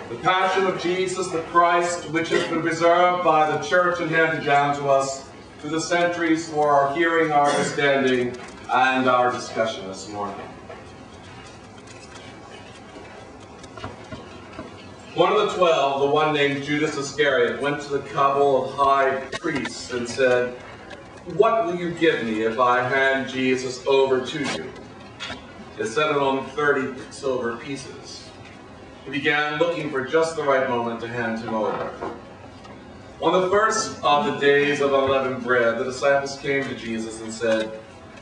The Passion of Jesus the Christ, which has been preserved by the Church and handed down to us through the centuries for our hearing, our understanding, and our discussion this morning. One of the 12, the one named Judas Iscariot, went to the couple of high priests and said, "What will you give me if I hand Jesus over to you?" They set it on 30 silver pieces. He began looking for just the right moment to hand him over. On the first of the days of unleavened bread, the disciples came to Jesus and said,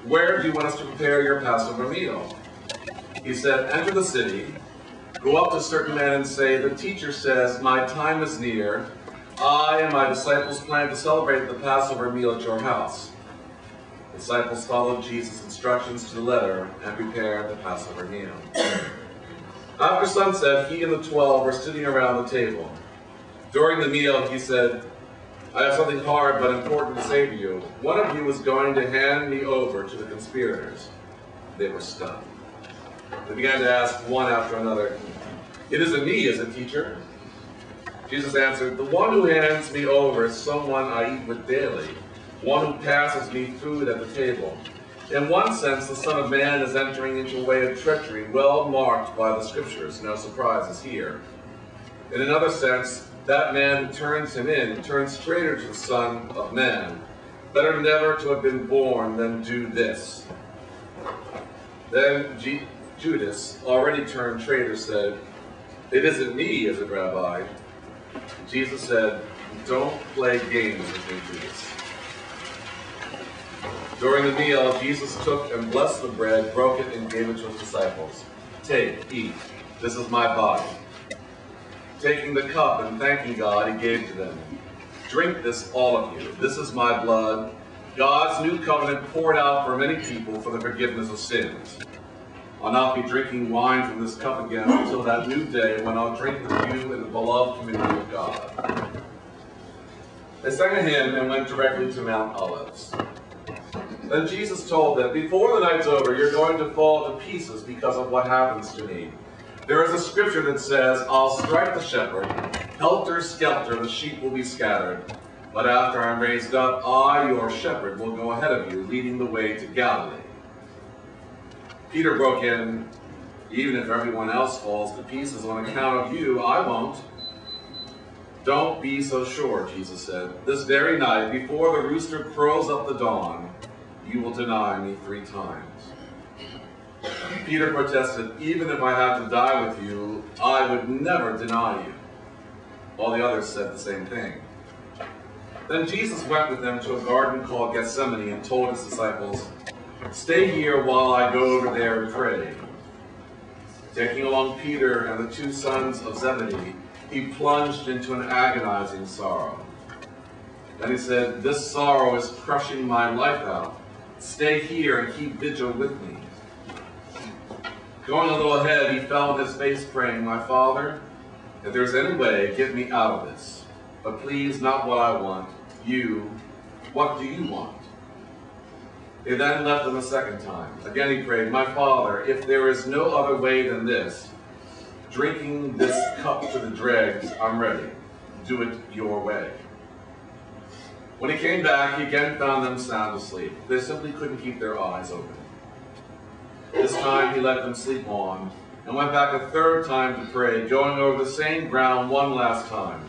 "Where do you want us to prepare your Passover meal?" He said, "Enter the city, go up to certain men and say, 'The teacher says, my time is near. I and my disciples plan to celebrate the Passover meal at your house.'" The disciples followed Jesus' instructions to the letter and prepared the Passover meal. After sunset, he and the 12 were sitting around the table. During the meal, he said, "I have something hard but important to say to you. One of you is going to hand me over to the conspirators." They were stunned. They began to ask one after another, "It isn't me, is it, teacher?" Jesus answered, "The one who hands me over is someone I eat with daily, one who passes me food at the table. In one sense, the Son of Man is entering into a way of treachery well marked by the Scriptures. No surprises here. In another sense, that man who turns him in turns traitor to the Son of Man. Better never to have been born than do this." Then Judas, already turned traitor, said, "It isn't me, is it, Rabbi?" Jesus said, "Don't play games with me, Judas." During the meal, Jesus took and blessed the bread, broke it, and gave it to his disciples. "Take, eat. This is my body." Taking the cup and thanking God, he gave to them. "Drink this, all of you. This is my blood, God's new covenant poured out for many people for the forgiveness of sins. I'll not be drinking wine from this cup again until that new day when I'll drink with you in the beloved community of God." They sang a hymn and went directly to Mount Olives. Then Jesus told them, "Before the night's over, you're going to fall to pieces because of what happens to me. There is a scripture that says, 'I'll strike the shepherd, helter-skelter, the sheep will be scattered. But after I'm raised up, I, your shepherd, will go ahead of you, leading the way to Galilee.'" Peter broke in, "Even if everyone else falls to pieces on account of you, I won't." "Don't be so sure," Jesus said. "This very night, before the rooster crows up the dawn, you will deny me 3 times. Peter protested, "Even if I had to die with you, I would never deny you." All the others said the same thing. Then Jesus went with them to a garden called Gethsemane and told his disciples, "Stay here while I go over there and pray." Taking along Peter and the 2 sons of Zebedee, he plunged into an agonizing sorrow. Then he said, "This sorrow is crushing my life out. Stay here and keep vigil with me." Going a little ahead, he fell on his face praying, "My Father, if there's any way, get me out of this. But please, not what I want. What do you want?" He then left him a second time. Again he prayed, "My Father, if there is no other way than this, drinking this cup to the dregs, I'm ready. Do it your way." When he came back, he again found them sound asleep. They simply couldn't keep their eyes open. This time he let them sleep on, and went back a third time to pray, going over the same ground one last time.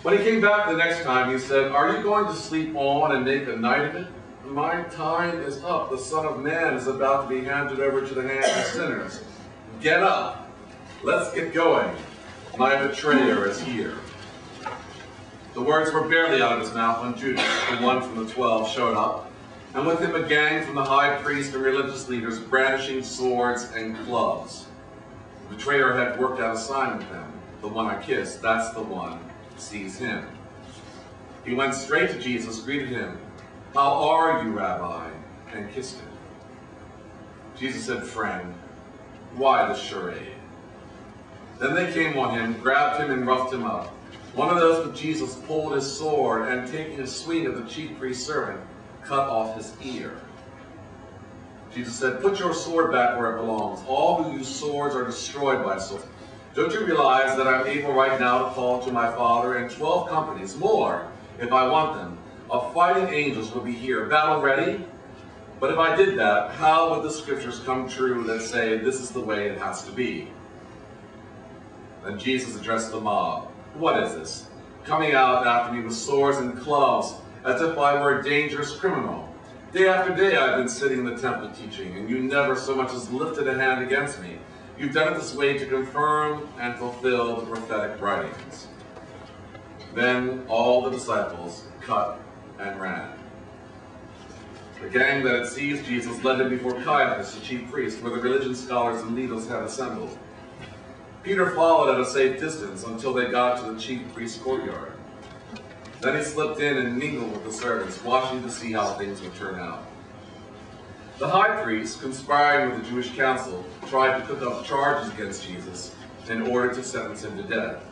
When he came back the next time, he said, "Are you going to sleep on and make a night of it? My time is up. The Son of Man is about to be handed over to the hands of sinners. Get up. Let's get going. My betrayer is here." The words were barely out of his mouth when Judas, the one from the 12, showed up, and with him a gang from the high priest and religious leaders brandishing swords and clubs. The betrayer had worked out a sign with them. "The one I kissed, that's the one. Seize him." He went straight to Jesus, greeted him. "How are you, Rabbi?" and kissed him. Jesus said, "Friend, why the charade?" Then they came on him, grabbed him, and roughed him up. One of those with Jesus pulled his sword, and taking a swing at the chief priest's servant, cut off his ear. Jesus said, "Put your sword back where it belongs. All who use swords are destroyed by swords. Don't you realize that I'm able right now to call to my Father and 12 companies, more, if I want them, of fighting angels will be here, battle ready? But if I did that, how would the scriptures come true that say this is the way it has to be? Then Jesus addressed the mob. What is this? Coming out after me with swords and clubs, as if I were a dangerous criminal. Day after day I've been sitting in the temple teaching, and you never so much as lifted a hand against me. You've done it this way to confirm and fulfill the prophetic writings. Then all the disciples cut and ran. The gang that had seized Jesus led him before Caiaphas, the chief priest, where the religion scholars and leaders had assembled. Peter followed at a safe distance until they got to the chief priest's courtyard. Then he slipped in and mingled with the servants, watching to see how things would turn out. The high priest, conspiring with the Jewish council, tried to cook up charges against Jesus in order to sentence him to death.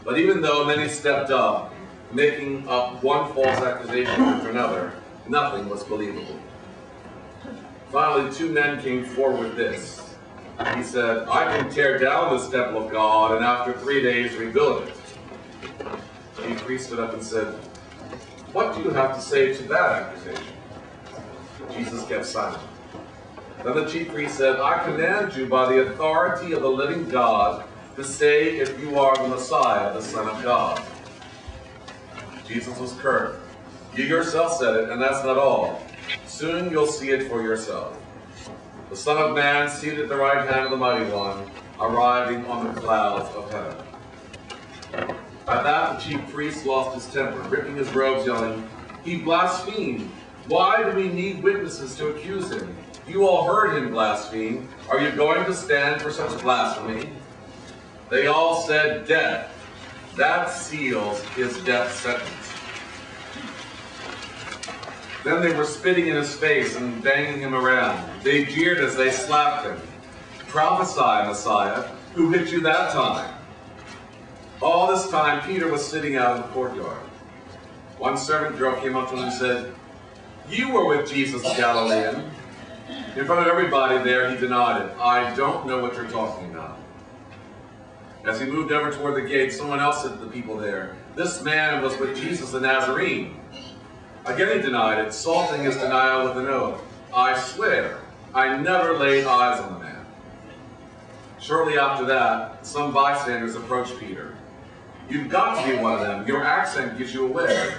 But even though many stepped up, making up one false accusation after another, nothing was believable. Finally, 2 men came forward with this. He said, I can tear down this temple of God and after 3 days rebuild it. The chief priest stood up and said, what do you have to say to that accusation? Jesus kept silent. Then the chief priest said, I command you by the authority of the living God to say if you are the Messiah, the Son of God. Jesus was curt. You yourself said it, and that's not all. Soon you'll see it for yourself. The Son of Man seated at the right hand of the Mighty One, arriving on the clouds of heaven. At that, the chief priest lost his temper, ripping his robes, yelling, he blasphemed. Why do we need witnesses to accuse him? You all heard him blaspheme. Are you going to stand for such blasphemy? They all said, death. That seals his death sentence. Then they were spitting in his face and banging him around. They jeered as they slapped him. Prophesy, Messiah, who hit you that time? All this time, Peter was sitting out in the courtyard. One servant girl came up to him and said, you were with Jesus the Galilean. In front of everybody there, he denied it. I don't know what you're talking about. As he moved over toward the gate, someone else said to the people there, this man was with Jesus the Nazarene. Again he denied it, salting his denial with an oath. I swear, I never laid eyes on the man. Shortly after that, some bystanders approached Peter. You've got to be one of them. Your accent gives you away.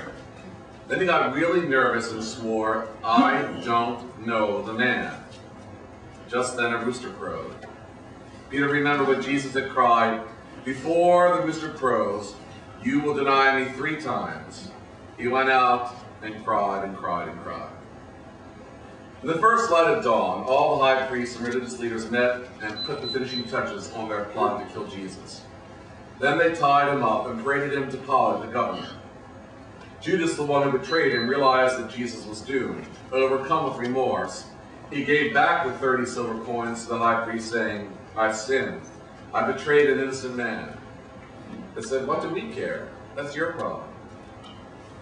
Then he got really nervous and swore, I don't know the man. Just then a rooster crowed. Peter remembered what Jesus had cried, before the rooster crows, you will deny me 3 times. He went out and cried and cried and cried. In the first light of dawn, all the high priests and religious leaders met and put the finishing touches on their plot to kill Jesus. Then they tied him up and paraded him to Pilate, the governor. Judas, the one who betrayed him, realized that Jesus was doomed. Overcome with remorse, he gave back the 30 silver coins to the high priest, saying, I've sinned. I betrayed an innocent man. They said, what do we care? That's your problem.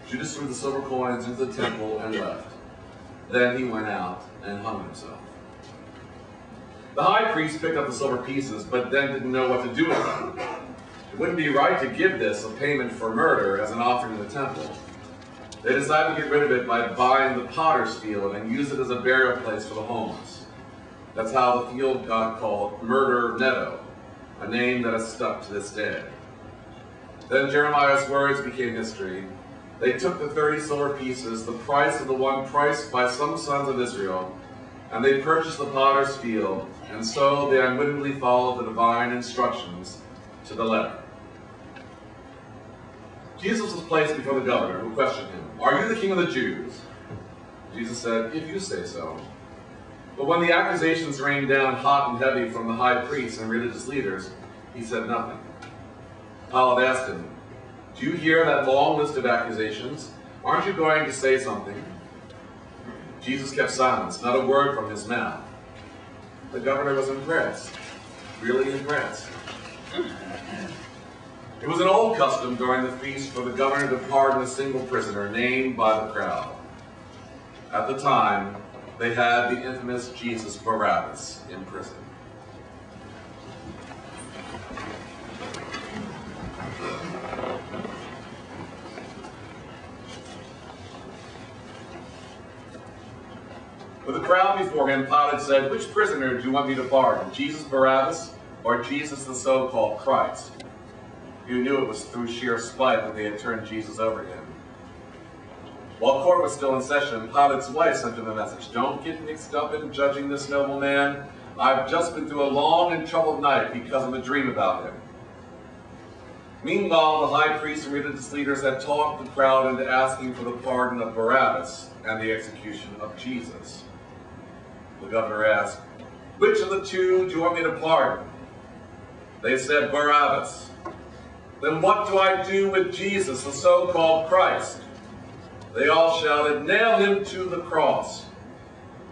Judas threw the silver coins into the temple and left. Then he went out and hung himself. The high priest picked up the silver pieces, but then didn't know what to do with them. It wouldn't be right to give this a payment for murder as an offering to the temple. They decided to get rid of it by buying the potter's field and use it as a burial place for the homeless. That's how the field got called Murder Meadow, a name that has stuck to this day. Then Jeremiah's words became history. They took the 30 silver pieces, the price of the one priced by some sons of Israel, and they purchased the potter's field, and so they unwittingly followed the divine instructions to the letter. Jesus was placed before the governor, who questioned him, are you the king of the Jews? Jesus said, if you say so. But when the accusations rained down hot and heavy from the high priests and religious leaders, he said nothing. Pilate asked him, do you hear that long list of accusations? Aren't you going to say something? Jesus kept silence, not a word from his mouth. The governor was impressed, really impressed. It was an old custom during the feast for the governor to pardon a single prisoner named by the crowd. At the time, they had the infamous Jesus Barabbas in prison. With the crowd before him, Pilate said, "Which prisoner do you want me to pardon, Jesus Barabbas or Jesus the so-called Christ?" He knew it was through sheer spite that they had turned Jesus over to him. While court was still in session, Pilate's wife sent him a message. "Don't get mixed up in judging this noble man. I've just been through a long and troubled night because of a dream about him." Meanwhile, the high priest and religious leaders had talked the crowd into asking for the pardon of Barabbas and the execution of Jesus. The governor asked, "Which of the two do you want me to pardon?" They said, "Barabbas." "Then what do I do with Jesus, the so-called Christ?" They all shouted, "Nail him to the cross."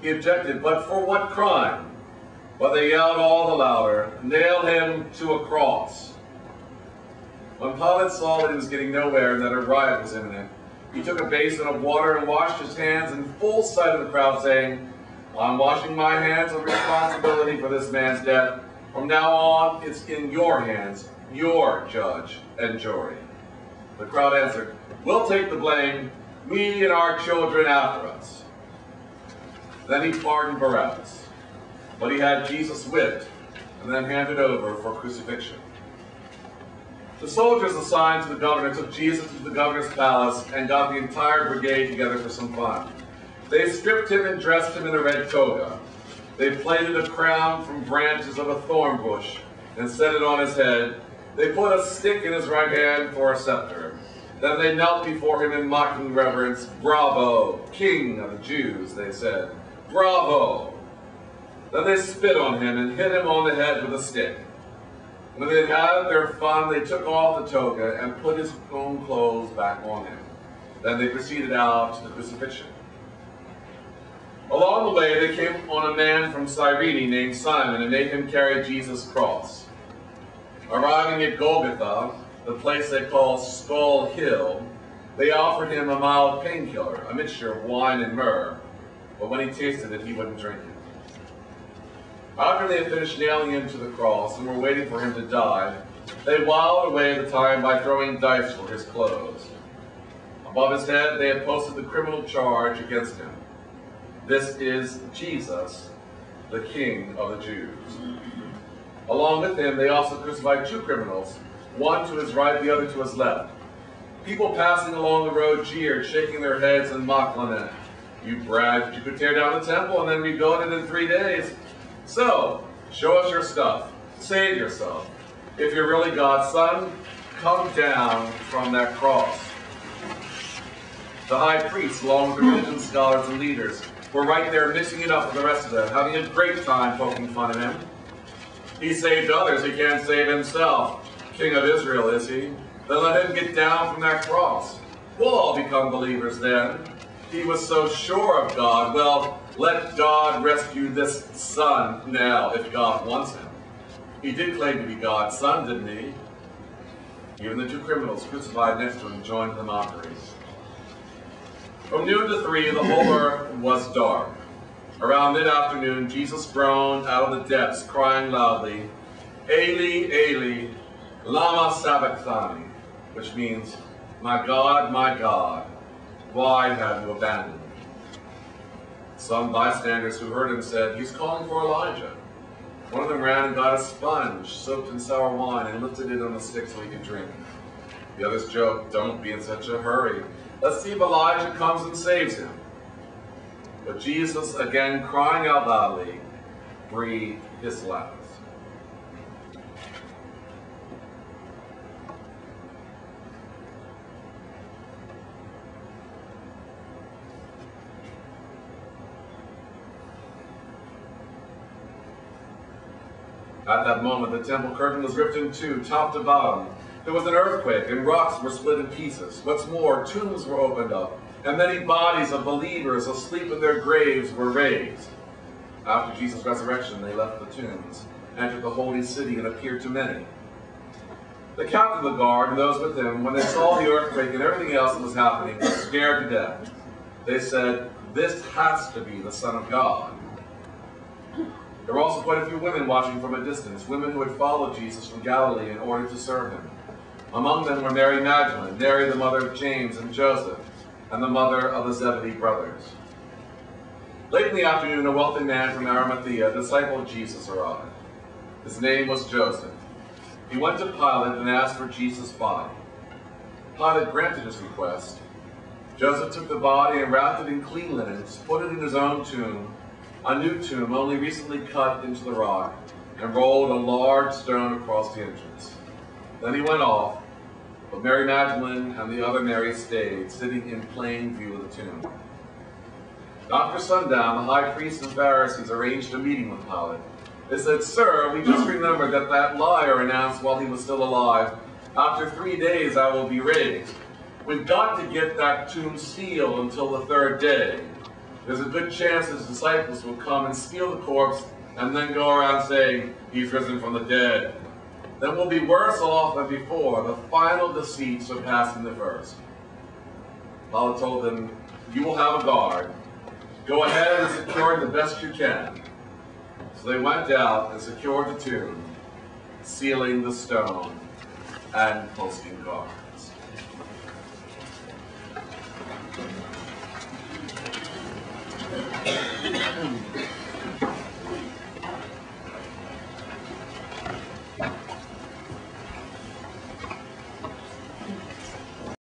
He objected, "But for what crime?" But they yelled all the louder, "Nail him to a cross." When Pilate saw that he was getting nowhere and that a riot was imminent, he took a basin of water and washed his hands in full sight of the crowd, saying, "I'm washing my hands of responsibility for this man's death. From now on, it's in your hands, your judge and jury." The crowd answered, "We'll take the blame, we and our children after us." Then he pardoned Barabbas, but he had Jesus whipped and then handed over for crucifixion. The soldiers assigned to the governor took Jesus to the governor's palace and got the entire brigade together for some fun. They stripped him and dressed him in a red toga. They plaited a crown from branches of a thorn bush and set it on his head. They put a stick in his right hand for a scepter. Then they knelt before him in mocking reverence. "Bravo, King of the Jews," they said. "Bravo." Then they spit on him and hit him on the head with a stick. When they had had their fun, they took off the toga and put his own clothes back on him. Then they proceeded out to the crucifixion. Along the way, they came on a man from Cyrene named Simon and made him carry Jesus' cross. Arriving at Golgotha, the place they call Skull Hill, they offered him a mild painkiller, a mixture of wine and myrrh, but when he tasted it, he wouldn't drink it. After they had finished nailing him to the cross and were waiting for him to die, they whiled away the time by throwing dice for his clothes. Above his head, they had posted the criminal charge against him. "This is Jesus, the King of the Jews." Along with him, they also crucified two criminals, one to his right, the other to his left. People passing along the road jeered, shaking their heads and mocked lament. "You bragged that you could tear down the temple and then rebuild it in 3 days. So, show us your stuff. Save yourself. If you're really God's son, come down from that cross." The high priests, along with the religion scholars and leaders, were right there mixing it up with the rest of them, having a great time poking fun at him. "He saved others, he can't save himself. King of Israel, is he? Then let him get down from that cross. We'll all become believers then. He was so sure of God. Well, let God rescue this son now, if God wants him. He did claim to be God's son, didn't he?" Even the two criminals crucified next to him joined the mockery. From noon to 3, the whole earth was dark. Around mid-afternoon, Jesus groaned out of the depths, crying loudly, "Eli, Eli, lama sabachthani," which means, my God, why have you abandoned me?" Some bystanders who heard him said, "He's calling for Elijah." One of them ran and got a sponge soaked in sour wine and lifted it on a stick so he could drink. The others joked, "Don't be in such a hurry. Let's see if Elijah comes and saves him." But Jesus, again crying out loudly, breathed his last. At that moment, the temple curtain was ripped in two, top to bottom. There was an earthquake, and rocks were split in pieces. What's more, tombs were opened up, and many bodies of believers asleep in their graves were raised. After Jesus' resurrection, they left the tombs, entered the holy city, and appeared to many. The captain of the guard and those with him, when they saw the earthquake and everything else that was happening, were scared to death. They said, "This has to be the Son of God." There were also quite a few women watching from a distance, women who had followed Jesus from Galilee in order to serve him. Among them were Mary Magdalene, Mary the mother of James and Joseph, and the mother of the Zebedee brothers. Late in the afternoon, a wealthy man from Arimathea, a disciple of Jesus, arrived. His name was Joseph. He went to Pilate and asked for Jesus' body. Pilate granted his request. Joseph took the body and wrapped it in clean linens, put it in his own tomb, a new tomb only recently cut into the rock, and rolled a large stone across the entrance. Then he went off, but Mary Magdalene and the other Mary stayed, sitting in plain view of the tomb. After sundown, the high priests and Pharisees arranged a meeting with Pilate. They said, "Sir, we just remembered that liar announced while he was still alive, 'After 3 days I will be raised.' We've got to get that tomb sealed until the 3rd day. There's a good chance his disciples will come and steal the corpse and then go around saying, 'He's risen from the dead.' Then we'll be worse off than before, the final deceit surpassing the first." Pilate told them, "You will have a guard. Go ahead and secure it the best you can." So they went out and secured the tomb, sealing the stone and posting guards.